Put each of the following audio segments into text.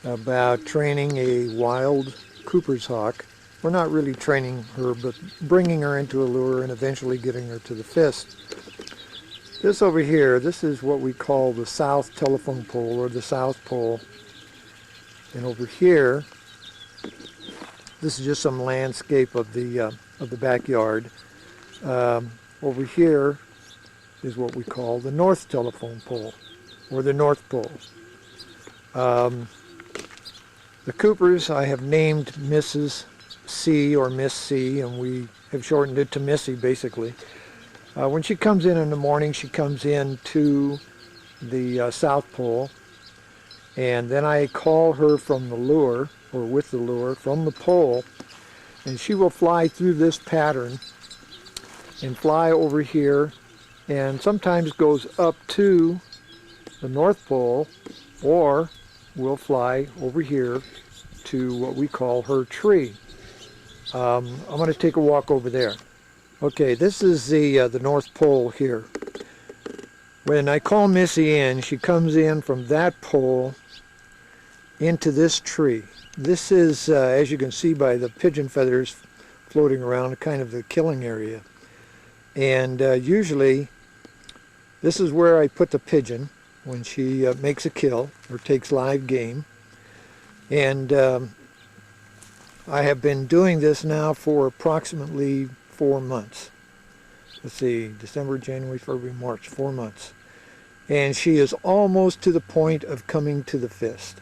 about training a wild Cooper's hawk. We're not really training her, but bringing her into a lure and eventually getting her to the fist. This over here, this is what we call the south telephone pole, or the south pole. And over here, this is just some landscape of the backyard. Over here is what we call the north telephone pole, or the north pole. The Coopers I have named Mrs. C or Miss C, and we have shortened it to Missy basically. When she comes in the morning, she comes in to the south pole, and then I call her from the lure, or with the lure, from the pole, and she will fly through this pattern and fly over here, and sometimes goes up to the north pole, or will fly over here to what we call her tree. I'm going to take a walk over there. Okay, this is the North Pole here. When I call Missy in, she comes in from that pole into this tree. This is, as you can see by the pigeon feathers floating around, kind of the killing area. And usually, this is where I put the pigeon when she makes a kill or takes live game. And I have been doing this now for approximately 4 months. Let's see, December, January, February, March, 4 months. And she is almost to the point of coming to the fist.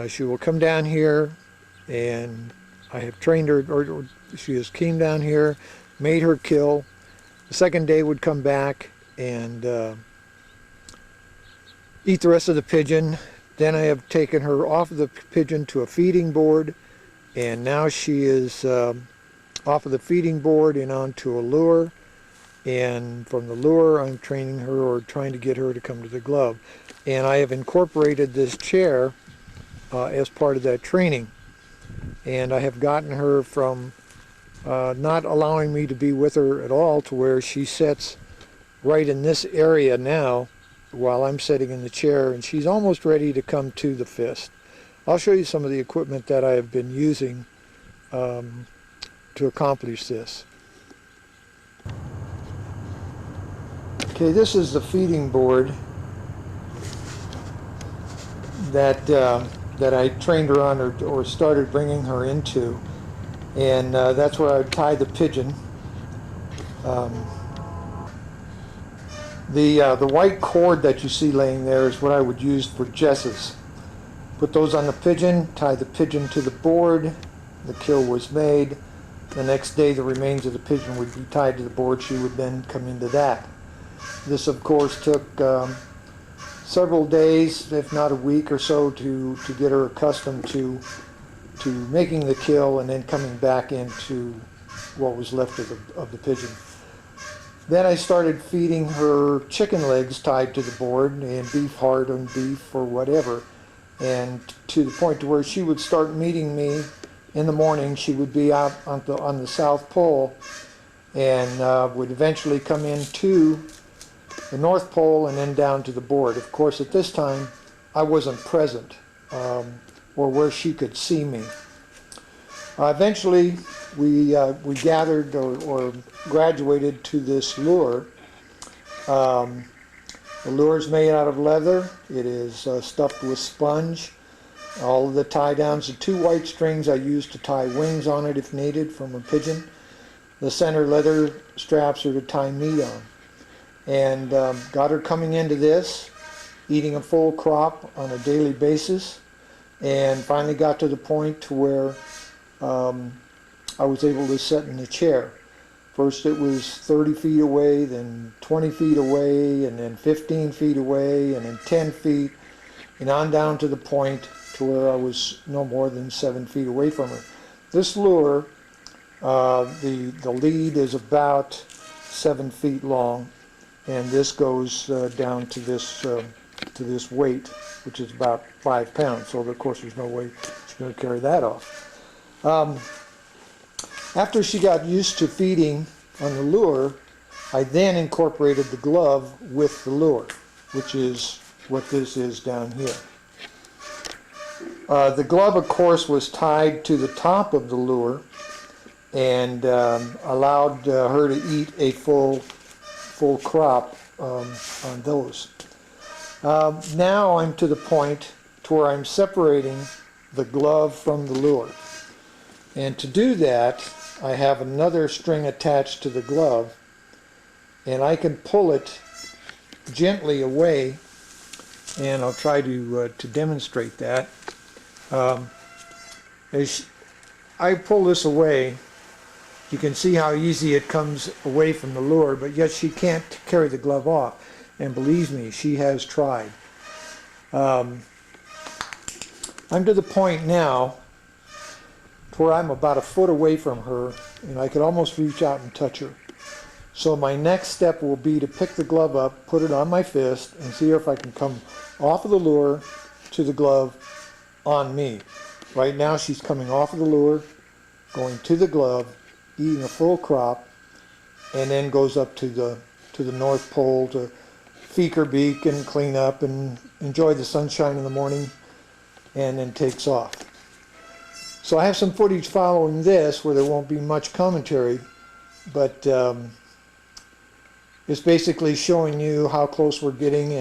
She will come down here, and I have trained her, or she has came down here, made her kill. The second day would come back and eat the rest of the pigeon. Then I have taken her off of the pigeon to a feeding board, and now she is off of the feeding board and onto a lure, and from the lure I'm training her, or trying to get her to come to the glove. And I have incorporated this chair as part of that training, and I have gotten her from not allowing me to be with her at all to where she sits right in this area now while I'm sitting in the chair, and she's almost ready to come to the fist. I'll show you some of the equipment that I have been using to accomplish this. Okay, this is the feeding board that that I trained her on, or started bringing her into, and that's where I tie the pigeon. The white cord that you see laying there is what I would use for jesses. Put those on the pigeon, tie the pigeon to the board. The kill was made. The next day the remains of the pigeon would be tied to the board. She would then come into that. This of course took several days, if not a week or so, to get her accustomed to making the kill and then coming back into what was left of the pigeon. Then I started feeding her chicken legs tied to the board, and beef heart and beef or whatever, and to the point to where she would start meeting me in the morning. She would be out on the South Pole, and would eventually come into the North Pole and then down to the board. Of course, at this time, I wasn't present, or where she could see me. Eventually, we gathered or graduated to this lure. The lure is made out of leather. It is stuffed with sponge. All of the tie downs, the 2 white strings I use to tie wings on it if needed from a pigeon. The center leather straps are to tie meat on. And got her coming into this, eating a full crop on a daily basis, and finally got to the point to where I was able to sit in the chair. First it was 30 feet away, then 20 feet away, and then 15 feet away, and then 10 feet, and on down to the point to where I was no more than 7 feet away from her. This lure, the lead is about 7 feet long, and this goes down to this weight, which is about 5 pounds. So of course there's no way she's going to carry that off. After she got used to feeding on the lure, I then incorporated the glove with the lure, which is what this is down here. The glove, of course, was tied to the top of the lure and allowed her to eat a full crop on those. Now I'm to the point to where I'm separating the glove from the lure. And to do that, I have another string attached to the glove, and I can pull it gently away, and I'll try to demonstrate that. As I pull this away, you can see how easy it comes away from the lure, but yet she can't carry the glove off. And believe me, she has tried. I'm to the point now where I'm about a foot away from her, and I could almost reach out and touch her. So my next step will be to pick the glove up, put it on my fist, and see if I can come off of the lure to the glove on me. Right now she's coming off of the lure, going to the glove, eating a full crop, and then goes up to the North Pole to feed her beak and clean up and enjoy the sunshine in the morning, and then takes off. So I have some footage following this where there won't be much commentary, but it's basically showing you how close we're getting,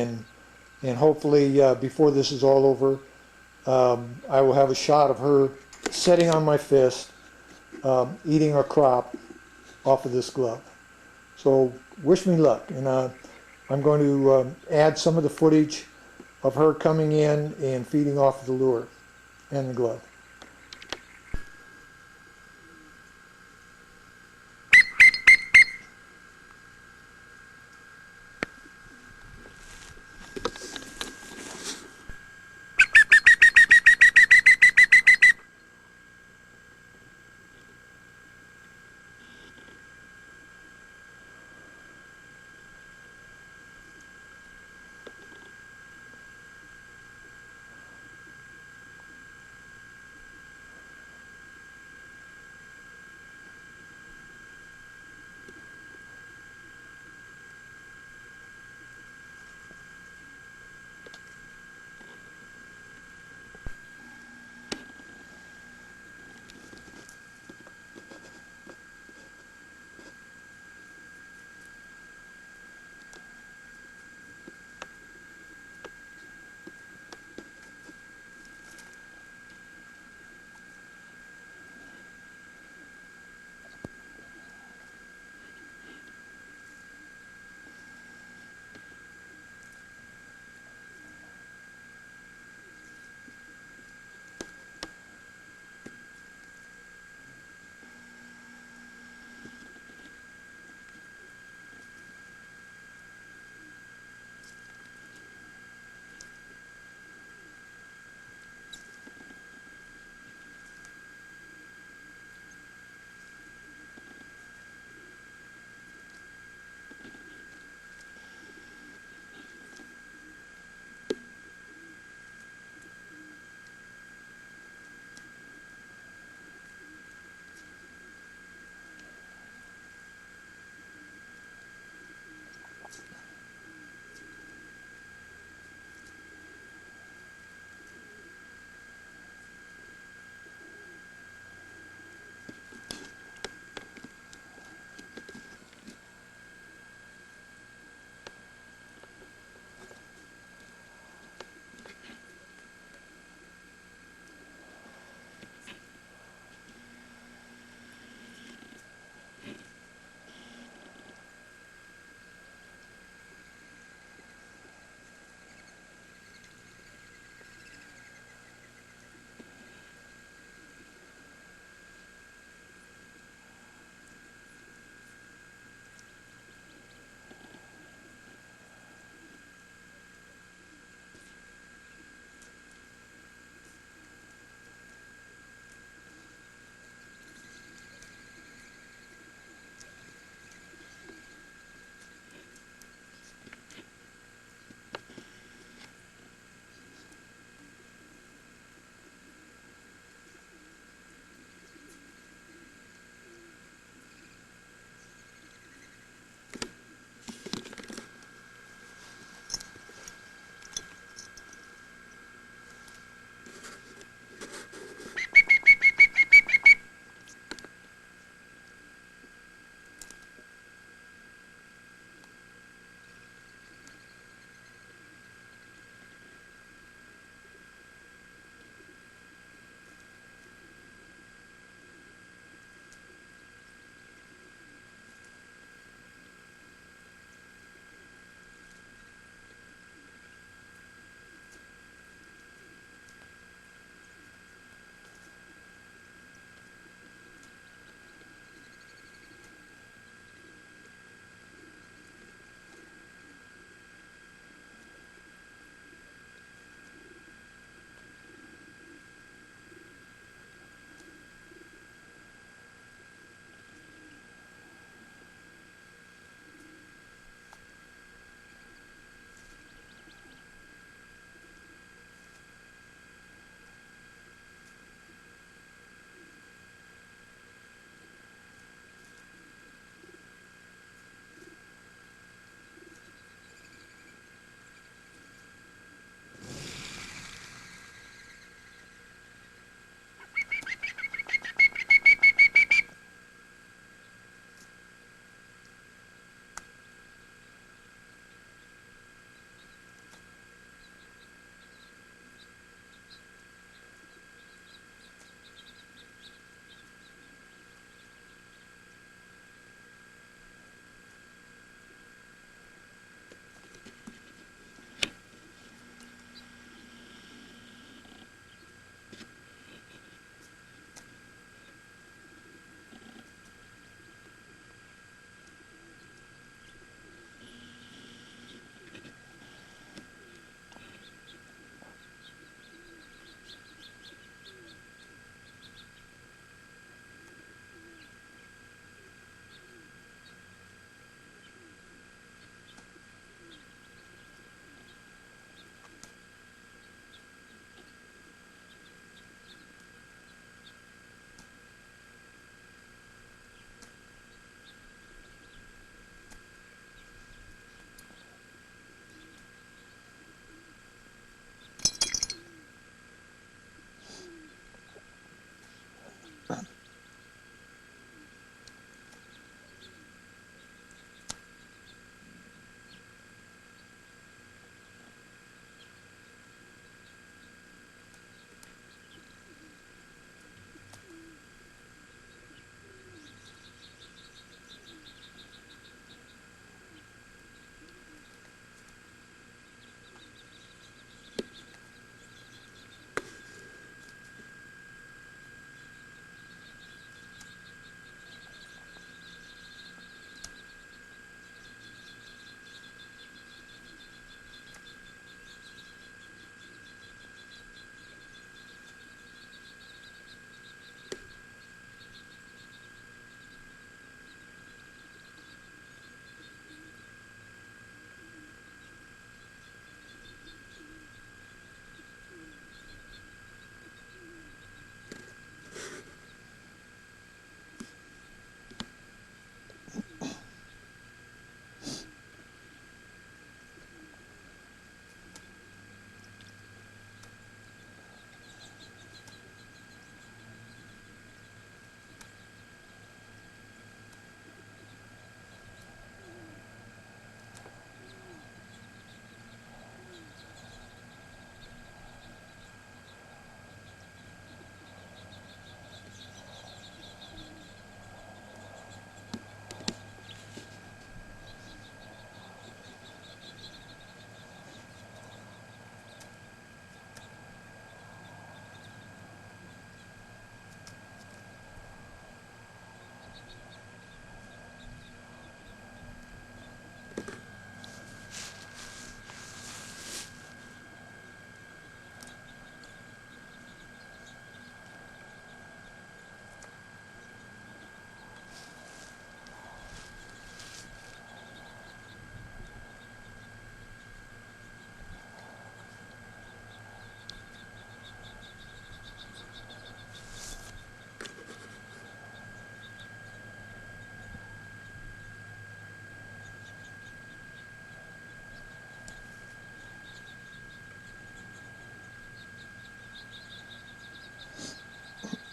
and hopefully before this is all over, I will have a shot of her sitting on my fist, eating a crop off of this glove. So wish me luck, and I'm going to add some of the footage of her coming in and feeding off of the lure and the glove.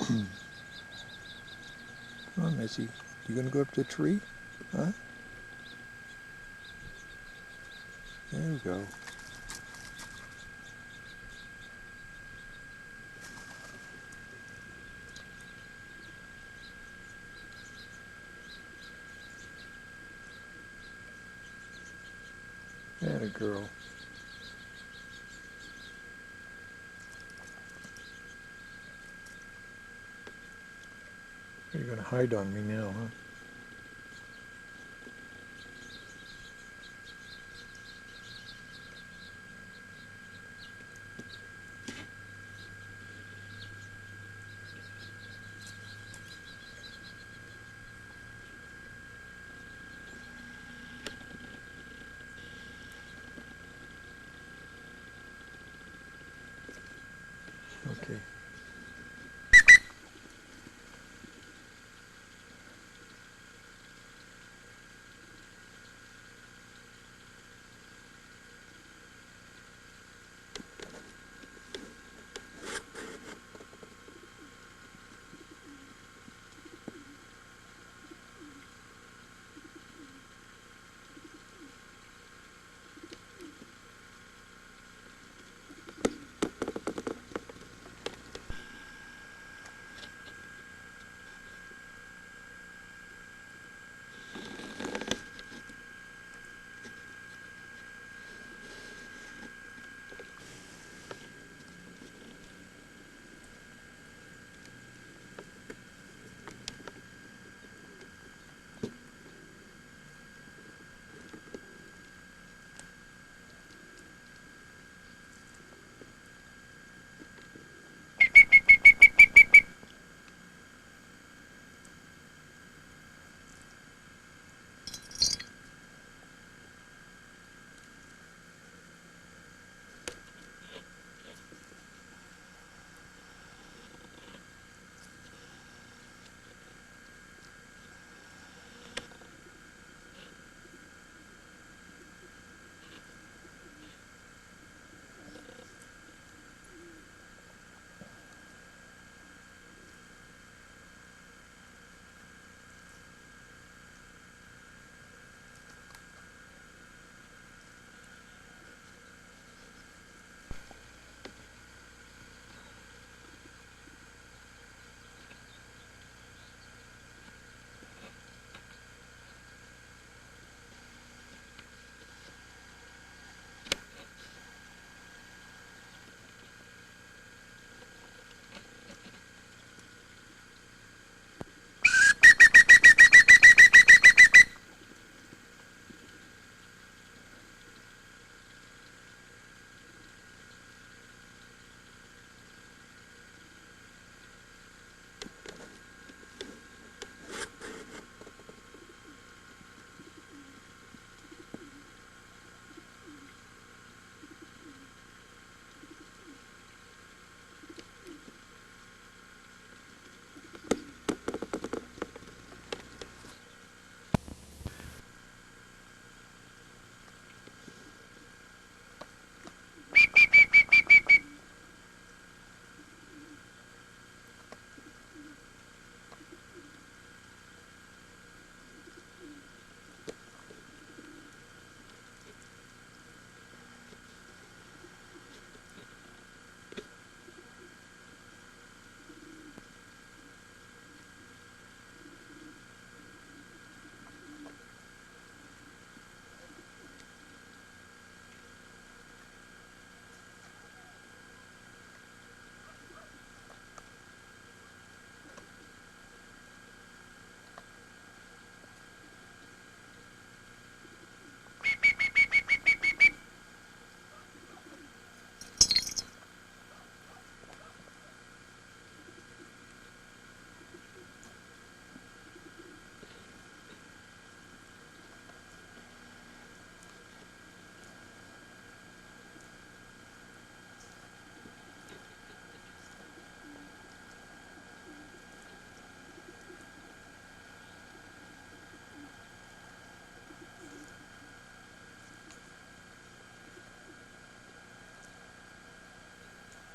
Come on, Missy. You gonna go up the tree? Huh? There we go. Atta girl. You're gonna hide on me now, huh? Okay.